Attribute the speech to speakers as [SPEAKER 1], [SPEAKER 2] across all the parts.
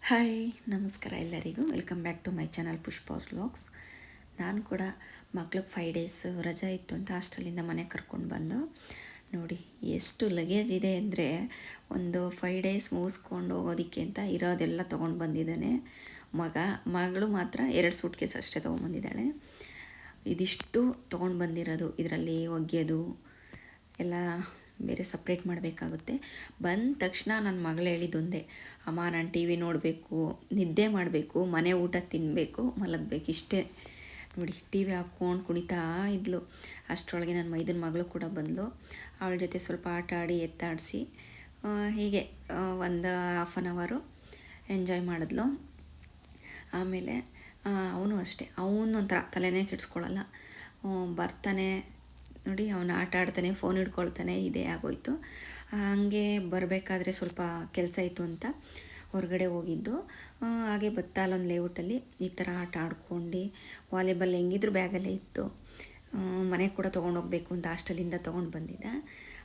[SPEAKER 1] Hi, ನಮಸ್ಕಾರ ಎಲ್ಲರಿಗೂ. Welcome back to my channel Pushpa's vlogs. ನಾನು ಕೂಡ ಮಕ್ಳಿಗೆ 5 ಡೇಸ್ ರಜೆ ಇತ್ತು ಅಂತ ಹಾಸ್ಟೆಲಿಂದ ಮನೆಗೆ ಕರ್ಕೊಂಡು ಬಂದು ನೋಡಿ ಎಷ್ಟು ಲಗೇಜ್ ಇದೆ ಅಂದರೆ ಒಂದು 5 ಡೇಸ್ ಮುಗಿಸ್ಕೊಂಡು ಹೋಗೋದಕ್ಕೆ ಅಂತ ಇರೋದೆಲ್ಲ ತೊಗೊಂಡು ಬಂದಿದ್ದಾನೆ. ಮಗಳು ಮಾತ್ರ 2 ಸೂಟ್ ಕೇಸ್ ಅಷ್ಟೇ ತೊಗೊಂಡ್ಬಂದಿದ್ದಾಳೆ. ಇದಿಷ್ಟು ತೊಗೊಂಡು ಬಂದಿರೋದು, ಇದರಲ್ಲಿ ಒಗೆಯೋದು ಎಲ್ಲ ಬೇರೆ ಸಪ್ರೇಟ್ ಮಾಡಬೇಕಾಗುತ್ತೆ. ಬಂದ ತಕ್ಷಣ ನನ್ನ ಮಗಳು ಹೇಳಿದ್ದೊಂದೇ, ಅಮ್ಮ ನಾನು ಟಿ ವಿ ನೋಡಬೇಕು, ನಿದ್ದೆ ಮಾಡಬೇಕು, ಮನೆ ಊಟ ತಿನ್ನಬೇಕು, ಮಲಗಬೇಕು, ಇಷ್ಟೇ. ನೋಡಿ ಟಿ ವಿ ಹಾಕ್ಕೊಂಡು ಕುಣಿತಾ ಇದ್ಲು. ಅಷ್ಟರೊಳಗೆ ನನ್ನ ಮೈದನ ಮಗಳು ಕೂಡ ಬಂದಳು. ಅವಳ ಜೊತೆ ಸ್ವಲ್ಪ ಆಟ ಆಡಿ ಎತ್ತಾಡಿಸಿ ಹೀಗೆ ಒಂದು ಹಾಫ್ ಆನ್ ಅವರು ಎಂಜಾಯ್ ಮಾಡಿದ್ಲು. ಆಮೇಲೆ ಅವನು ಅಷ್ಟೇ, ಅವನೊಂಥರ ತಲೆನೇ ಕೆಡಿಸ್ಕೊಳ್ಳಲ್ಲ. ಬರ್ತಾನೆ ನೋಡಿ, ಅವನು ಆಟ ಆಡ್ತಾನೆ, ಫೋನ್ ಹಿಡ್ಕೊಳ್ತಾನೆ, ಇದೇ ಆಗೋಯ್ತು. ಹಾಗೆ ಬರಬೇಕಾದ್ರೆ ಸ್ವಲ್ಪ ಕೆಲಸ ಇತ್ತು ಅಂತ ಹೊರಗಡೆ ಹೋಗಿದ್ದು. ಹಾಗೆ ಅಲ್ಲೊಂದು ಲೇಔಟಲ್ಲಿ ಈ ಥರ ಆಟ ಆಡ್ಕೊಂಡು ವಾಲಿಬಾಲ್ ಹೆಂಗಿದ್ರು ಬ್ಯಾಗಲ್ಲೇ ಇತ್ತು. ಮನೆಗೆ ಕೂಡ ತೊಗೊಂಡೋಗ್ಬೇಕು ಅಂತ ಹಾಸ್ಟೆಲಿಂದ ತೊಗೊಂಡು ಬಂದಿದ್ದೆ.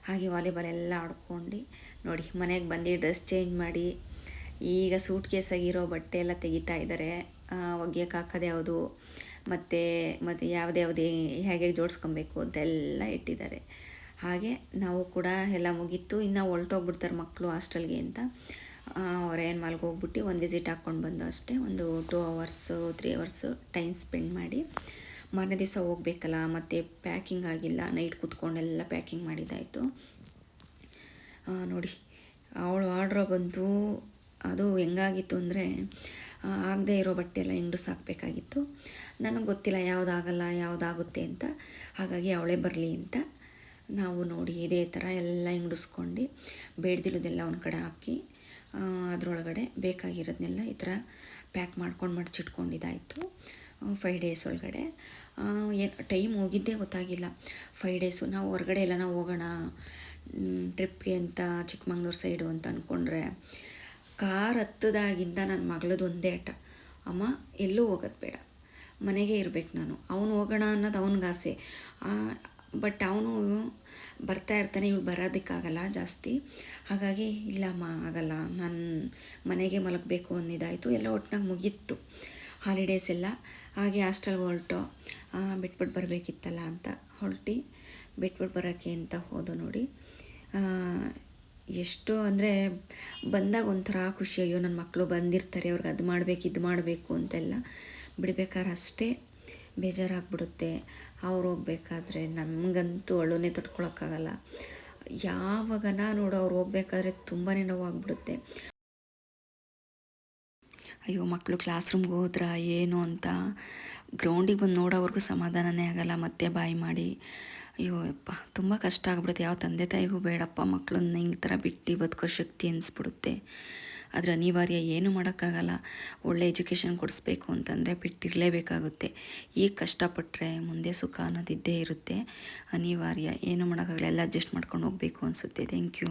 [SPEAKER 1] ಹಾಗೆ ವಾಲಿಬಾಲ್ ಎಲ್ಲ ಆಡ್ಕೊಂಡು ನೋಡಿ ಮನೆಗೆ ಬಂದು ಡ್ರೆಸ್ ಚೇಂಜ್ ಮಾಡಿ ಈಗ ಸೂಟ್ ಕೇಸಾಗಿರೋ ಬಟ್ಟೆ ಎಲ್ಲ ತೆಗಿತಾ ಇದ್ದಾರೆ. ಒಗೆಯೋಕೆ ಹಾಕೋದು ಯಾವುದು ಮತ್ತು ಯಾವುದೇ ಹೇಗೆ ಜೋಡಿಸ್ಕೊಬೇಕು ಅಂತೆಲ್ಲ ಇಟ್ಟಿದ್ದಾರೆ. ಹಾಗೆ ನಾವು ಕೂಡ ಎಲ್ಲ ಮುಗೀತು. ಇನ್ನು ಹೊರಟೋಗ್ಬಿಡ್ತಾರೆ ಮಕ್ಕಳು ಹಾಸ್ಟೆಲ್ಗೆ ಅಂತ ಅವ್ರೇನು ಮಲ್ಗೋಗ್ಬಿಟ್ಟು ಒಂದು ವಿಸಿಟ್ ಹಾಕ್ಕೊಂಡು ಬಂದು ಅಷ್ಟೇ. ಒಂದು 2 ಅವರ್ಸು 3 ಅವರ್ಸು ಟೈಮ್ ಸ್ಪೆಂಡ್ ಮಾಡಿ ಮಾರನೇ ದಿವಸ ಹೋಗ್ಬೇಕಲ್ಲ, ಮತ್ತು ಪ್ಯಾಕಿಂಗ್ ಆಗಿಲ್ಲ, ನೈಟ್ ಕೂತ್ಕೊಂಡೆಲ್ಲ ಪ್ಯಾಕಿಂಗ್ ಮಾಡಿದ್ದಾಯಿತು. ನೋಡಿ ಅವಳು ಆರ್ಡ್ರ್ ಬಂತು. ಅದು ಹೆಂಗಾಗಿತ್ತು ಅಂದರೆ ಆಗದೇ ಇರೋ ಬಟ್ಟೆ ಎಲ್ಲ ಹೆಂಗಸು ಹಾಕಬೇಕಾಗಿತ್ತು. ನನಗೆ ಗೊತ್ತಿಲ್ಲ ಯಾವುದಾಗಲ್ಲ ಯಾವುದಾಗುತ್ತೆ ಅಂತ. ಹಾಗಾಗಿ ಅವಳೇ ಬರಲಿ ಅಂತ ನಾವು ನೋಡಿ ಇದೇ ಥರ ಎಲ್ಲ ಹಿಂಗಡಿಸ್ಕೊಂಡು ಬೇಡ್ದಿರೋದೆಲ್ಲ ಒಂದು ಕಡೆ ಹಾಕಿ ಅದರೊಳಗಡೆ ಬೇಕಾಗಿರೋದನ್ನೆಲ್ಲ ಈ ಥರ ಪ್ಯಾಕ್ ಮಾಡ್ಕೊಂಡು ಮಡಚಿಟ್ಕೊಂಡಿದ್ದಾಯಿತು. 5 ಡೇಸ್ ಒಳಗಡೆ ಏನು ಟೈಮ್ ಹೋಗಿದ್ದೇ ಗೊತ್ತಾಗಿಲ್ಲ. 5 ಡೇಸು ನಾವು ಹೊರಗಡೆ ಎಲ್ಲ ನಾವು ಹೋಗೋಣ ಟ್ರಿಪ್ಗೆ ಅಂತ ಚಿಕ್ಕಮಂಗ್ಳೂರು ಸೈಡು ಅಂತ ಅಂದ್ಕೊಂಡ್ರೆ ಕಾರ್ ಹತ್ತದಾಗಿಂದ ನನ್ನ ಮಗಳದ್ದು ಒಂದೇ ಆಟ, ಅಮ್ಮ ಎಲ್ಲೂ ಹೋಗೋದು ಬೇಡ, ಮನೆಗೆ ಇರಬೇಕು ನಾನು. ಅವನು ಹೋಗೋಣ ಅನ್ನೋದು ಅವನಿಗೆ ಆಸೆ. ಬಟ್ ಅವನು ಬರ್ತಾ ಇರ್ತಾನೆ, ಇವ್ಳು ಬರೋದಕ್ಕಾಗಲ್ಲ ಜಾಸ್ತಿ. ಹಾಗಾಗಿ ಇಲ್ಲಮ್ಮ ಆಗಲ್ಲ, ನಾನು ಮನೆಗೆ ಮಲಗಬೇಕು ಅಂದಿದ್ದಾಯಿತು. ಎಲ್ಲ ಒಟ್ಟಿನಾಗ ಮುಗೀತು ಹಾಲಿಡೇಸ್ ಎಲ್ಲ. ಹಾಗೆ ಹಾಸ್ಟೆಲ್ಗೆ ಹೊರಟು ಬಿಟ್ಬಿಟ್ಟು ಬರಬೇಕಿತ್ತಲ್ಲ ಅಂತ ಬಿಟ್ಬಿಟ್ಟು ಬರೋಕ್ಕೆ ಅಂತ ಹೋದು. ನೋಡಿ ಎಷ್ಟು ಅಂದರೆ ಬಂದಾಗ ಒಂಥರ ಖುಷಿ, ಅಯ್ಯೋ ನನ್ನ ಮಕ್ಕಳು ಬಂದಿರ್ತಾರೆ, ಅವ್ರಿಗೆ ಅದು ಮಾಡಬೇಕು ಇದು ಮಾಡಬೇಕು ಅಂತೆಲ್ಲ. ಬಿಡಬೇಕಾದ್ರೆ ಅಷ್ಟೇ ಬೇಜಾರಾಗ್ಬಿಡುತ್ತೆ. ಅವ್ರು ಹೋಗ್ಬೇಕಾದ್ರೆ ನಮಗಂತೂ ಅಳುನೇ ತಡ್ಕೊಳಕ್ಕಾಗಲ್ಲ. ಯಾವಾಗನ ನೋಡು ಅವ್ರು ಹೋಗ್ಬೇಕಾದ್ರೆ ತುಂಬಾ ನೋವಾಗ್ಬಿಡುತ್ತೆ. ಅಯ್ಯೋ ಮಕ್ಕಳು ಕ್ಲಾಸ್ ರೂಮ್ಗೆ ಹೋದ್ರ ಏನು ಅಂತ ಗ್ರೌಂಡಿಗೆ ಬಂದು ನೋಡೋವ್ರಿಗೂ ಸಮಾಧಾನನೇ ಆಗಲ್ಲ. ಮತ್ತೆ ಬಾಯಿ ಮಾಡಿ ಅಯ್ಯೋ ಯಪ್ಪ ತುಂಬ ಕಷ್ಟ ಆಗ್ಬಿಡುತ್ತೆ. ಯಾವ ತಂದೆ ತಾಯಿಗೂ ಬೇಡಪ್ಪ ಮಕ್ಕಳನ್ನ ಈ ಥರ ಬಿಟ್ಟು ಬದುಕೋ ಶಕ್ತಿ ಅನಿಸ್ಬಿಡುತ್ತೆ. ಆದರೆ ಅನಿವಾರ್ಯ, ಏನು ಮಾಡೋಕ್ಕಾಗಲ್ಲ. ಒಳ್ಳೆ ಎಜುಕೇಷನ್ ಕೊಡಿಸ್ಬೇಕು ಅಂತಂದರೆ ಬಿಟ್ಟಿರಲೇಬೇಕಾಗುತ್ತೆ. ಈಗ ಕಷ್ಟಪಟ್ಟರೆ ಮುಂದೆ ಸುಖ ಅನ್ನೋದಿದ್ದೇ ಇರುತ್ತೆ. ಅನಿವಾರ್ಯ, ಏನು ಮಾಡೋಕ್ಕಾಗಲ್ಲ, ಎಲ್ಲ ಅಡ್ಜಸ್ಟ್ ಮಾಡ್ಕೊಂಡು ಹೋಗಬೇಕು ಅನಿಸುತ್ತೆ. Thank you.